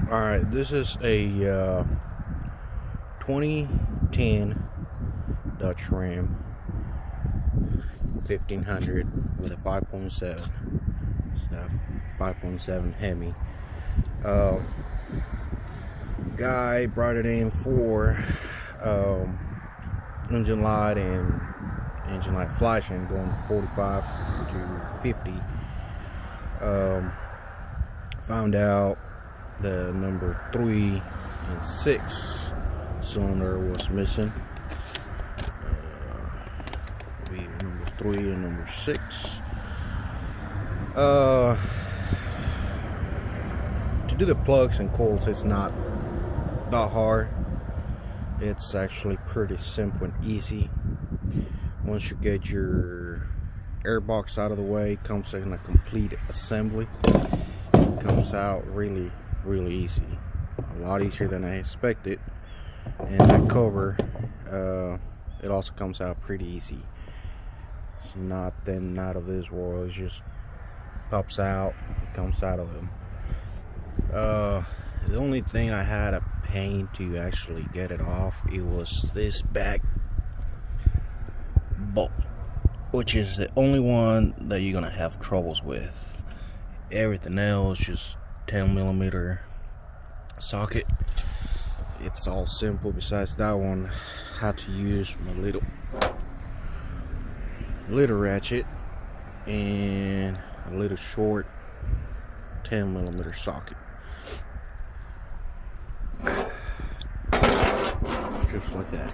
Alright, this is a 2010 Dutch Ram 1500 with a 5.7 stuff, 5.7 Hemi. Guy brought it in for engine light and engine light flashing, going 45 to 50. Found out the number 3 and 6 cylinder was missing. Number 3 and number 6. To do the plugs and coils, it's not that hard. It's actually pretty simple and easy. Once you get your airbox out of the way, it comes in a complete assembly. It comes out really easy, a lot easier than I expected. And that cover, it also comes out pretty easy. It's nothing out of this world. It just pops out, comes out of them. The only thing I had a pain to actually get it off, it was this back bolt, which is the only one that you're gonna have troubles with. Everything else just 10mm socket. It's all simple. Besides that one, I had to use my little ratchet and a little short 10mm socket, just like that.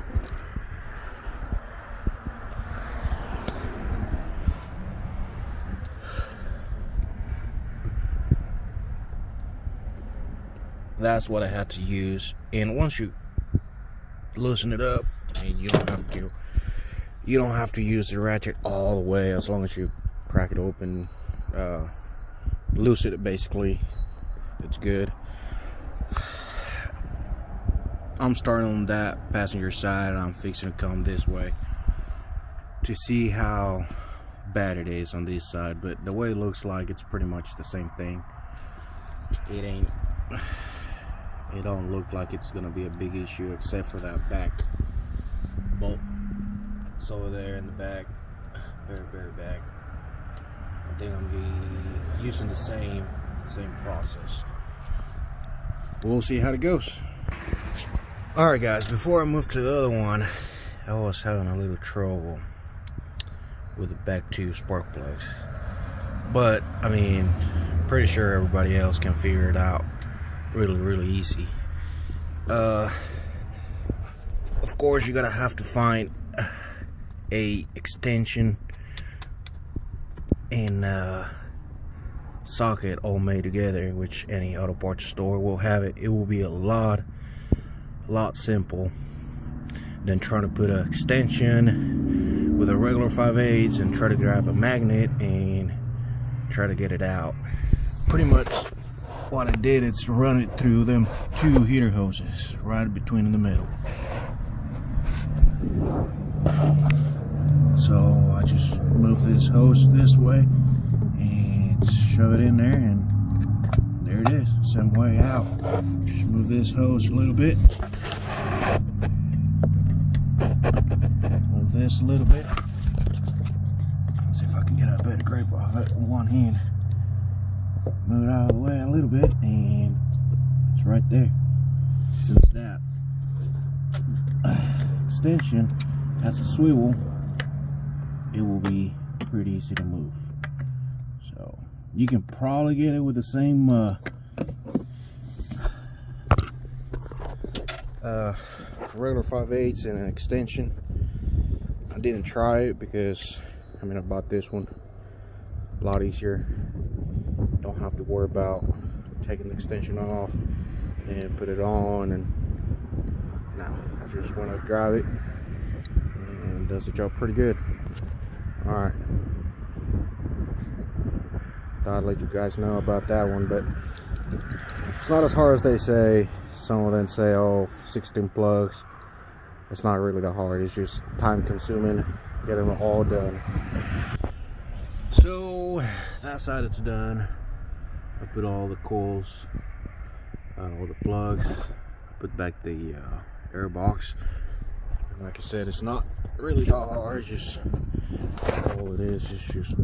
That's what I had to use. And once you loosen it up, and you don't have to use the ratchet all the way. As long as you crack it open, loosen it, basically, it's good. I'm starting on that passenger side, and I'm fixing to come this way to see how bad it is on this side. But the way it looks like, it's pretty much the same thing. It don't look like it's gonna be a big issue, except for that back bolt. It's over there in the back, very back. I think I'm gonna be using the same process. We'll see how it goes. Alright guys, before I move to the other one, I was having a little trouble with the back two spark plugs. But I mean, pretty sure everybody else can figure it out really easy. Of course, you're gonna have to find a extension and socket all made together, which any auto parts store will have it. It will be a lot simple than trying to put an extension with a regular 5/8 and try to grab a magnet and try to get it out. Pretty much what I did is run it through them 2 heater hoses right between in the middle. So I just move this hose this way and shove it in there, and there it is. Same way out. Just move this hose a little bit. Move this a little bit. Let's see if I can get a better grip off it with one hand. Move it out of the way a little bit, and it's right there. Since that extension has a swivel, it will be pretty easy to move. So you can probably get it with the same regular 5/8 and an extension. I didn't try it because I bought this one a lot easier. Don't have to worry about taking the extension off and put it on, and now I just want to drive it, and it does the job pretty good. Alright, thought I'd let you guys know about that one, but it's not as hard as they say. Some of them say, oh, 16 plugs. It's not really that hard. It's just time consuming getting them all done. So that side it's done. I put all the coils find all the plugs, put back the air box. Like I said, it's not really that hard. It's just all it is just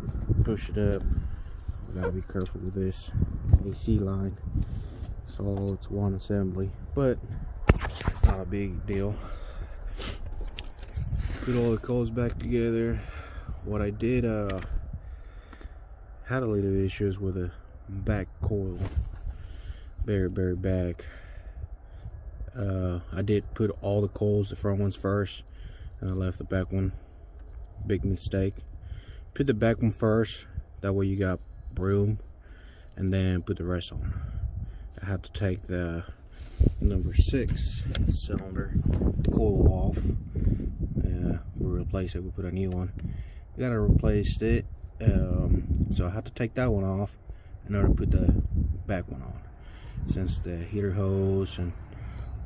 push it up. You gotta be careful with this AC line. So it's one assembly, but it's not a big deal. Put all the coils back together. What I did, had a little issues with the back coil, very back. I did put all the coils, the front ones first, and I left the back one. Big mistake. Put the back one first, that way you got room, and then put the rest on. I had to take the number 6 cylinder coil off. We'll replace it. We'll put a new one. We gotta replace it, so I had to take that one off in order to put the back one on. Since the heater hose and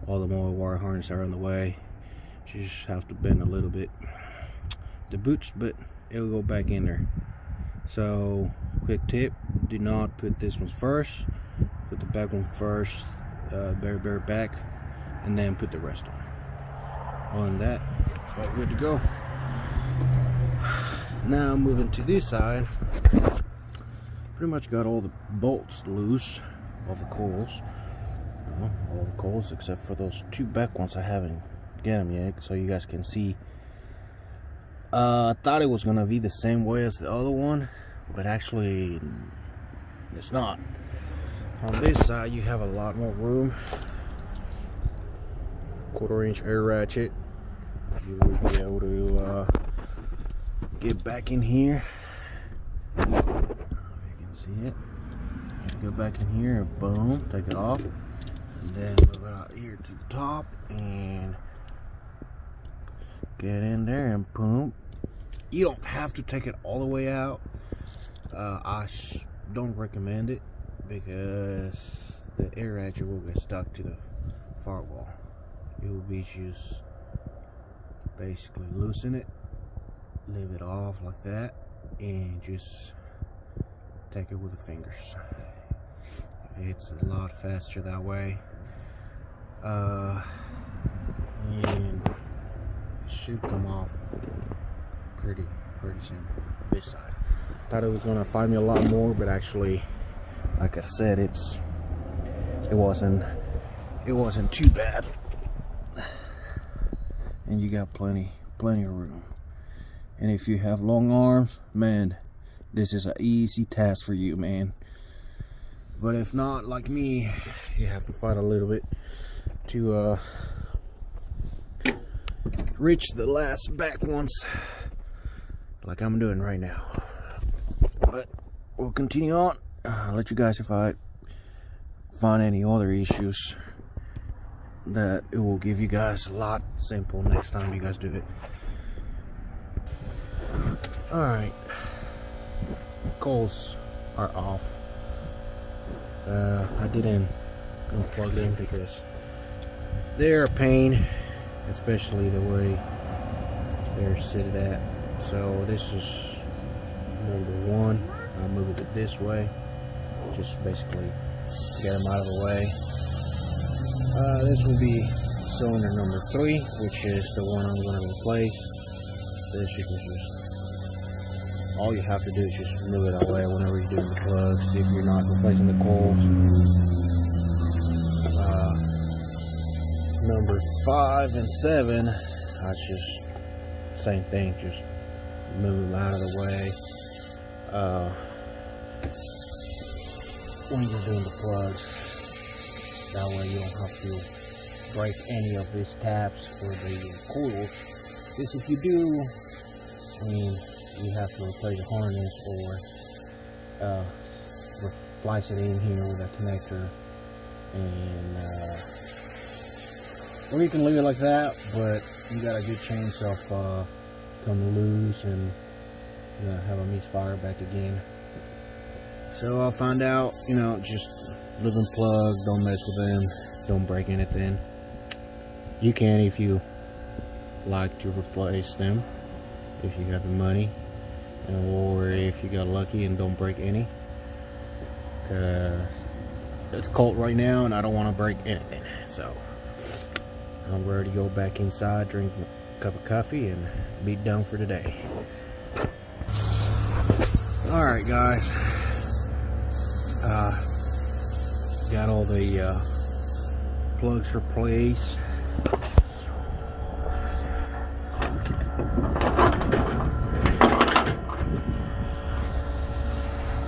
all the more wire harness are in the way, you just have to bend a little bit the boots, but it'll go back in there. So quick tip, do not put this one first, put the back one first, very back, and then put the rest on. On that, it's about good to go. Now moving to this side, pretty much got all the bolts loose of the coils. All the coils except for those 2 back ones. I haven't get them yet, so you guys can see. I thought it was gonna be the same way as the other one, but actually it's not. On this side you have a lot more room. 1/4-inch air ratchet. You will be able to get back in here. If you can see it, you go back in here and boom, take it off, and then move it out here to the top and get in there and boom. You don't have to take it all the way out. I don't recommend it because the air ratchet will get stuck to the firewall. You will be just basically loosen it, leave it off like that, and just take it with the fingers. It's a lot faster that way, and it should come off pretty simple. This side, thought it was gonna find me a lot more, but actually, like I said, it wasn't too bad, and you got plenty of room. And if you have long arms, man, this is an easy task for you, man. But if not, like me, you have to fight a little bit to reach the last back ones, like I'm doing right now. But we'll continue on. I'll let you guys, if I find any other issues, that it will give you guys a lot simple next time you guys do it. Alright, coils are off. I didn't unplug them because they're a pain, especially the way they're seated at. So this is number 1. I'll move it this way, just basically get them out of the way. This will be cylinder number 3, which is the one I'm going to replace. This you can just, all you have to do is just move it away whenever you're doing the plugs, if you're not replacing the coils. Number 5 and 7, that's just same thing, just move them out of the way. When you're doing the plugs, that way you don't have to break any of these tabs for the coils. Because if you do, I mean, you have to replace the harness or splice it in here with a connector, and or you can leave it like that, but you got a good chance of coming loose and have a misfire back again. So I'll find out, just leave them plugged, don't mess with them, don't break anything. You can if you like to replace them, if you have the money, or if you got lucky and don't break any. Cause it's cold right now and I don't want to break anything, so I'm ready to go back inside, drink a cup of coffee, and be done for today. Alright guys, got all the plugs replaced.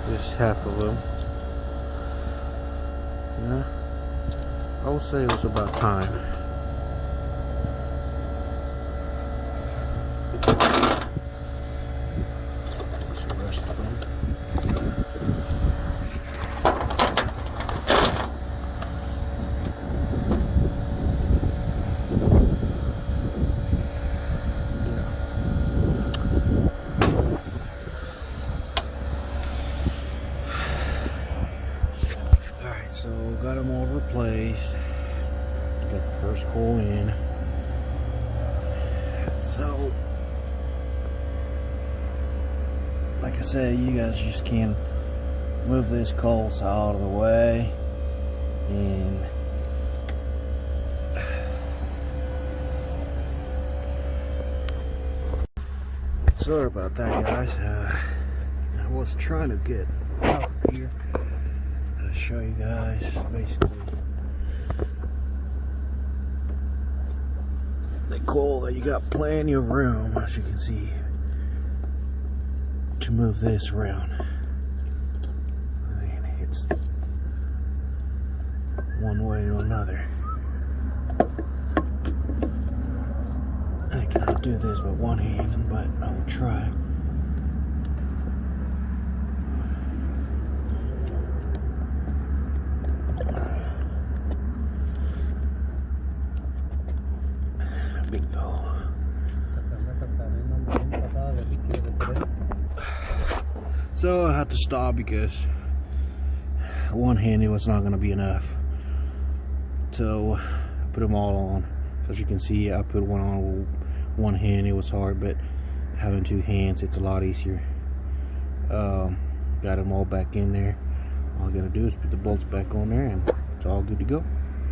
Just half of them. Yeah, I would say it was about time. What's the rest of them? So got them all replaced. Got the first coil in. So, like I said, you guys just can move this coil saw out of the way, and sorry about that, guys. I was trying to get out here. Show you guys basically the coil that you got plenty of room, as you can see, to move this around. I mean, it's one way or another. I cannot do this with one hand, but I will try. Bingo. So I had to stop because one hand, it was not going to be enough. So I put them all on. So as you can see, I put one on with one hand. It was hard, but having two hands, it's a lot easier. Got them all back in there. All I gotta do is put the bolts back on there, and it's all good to go.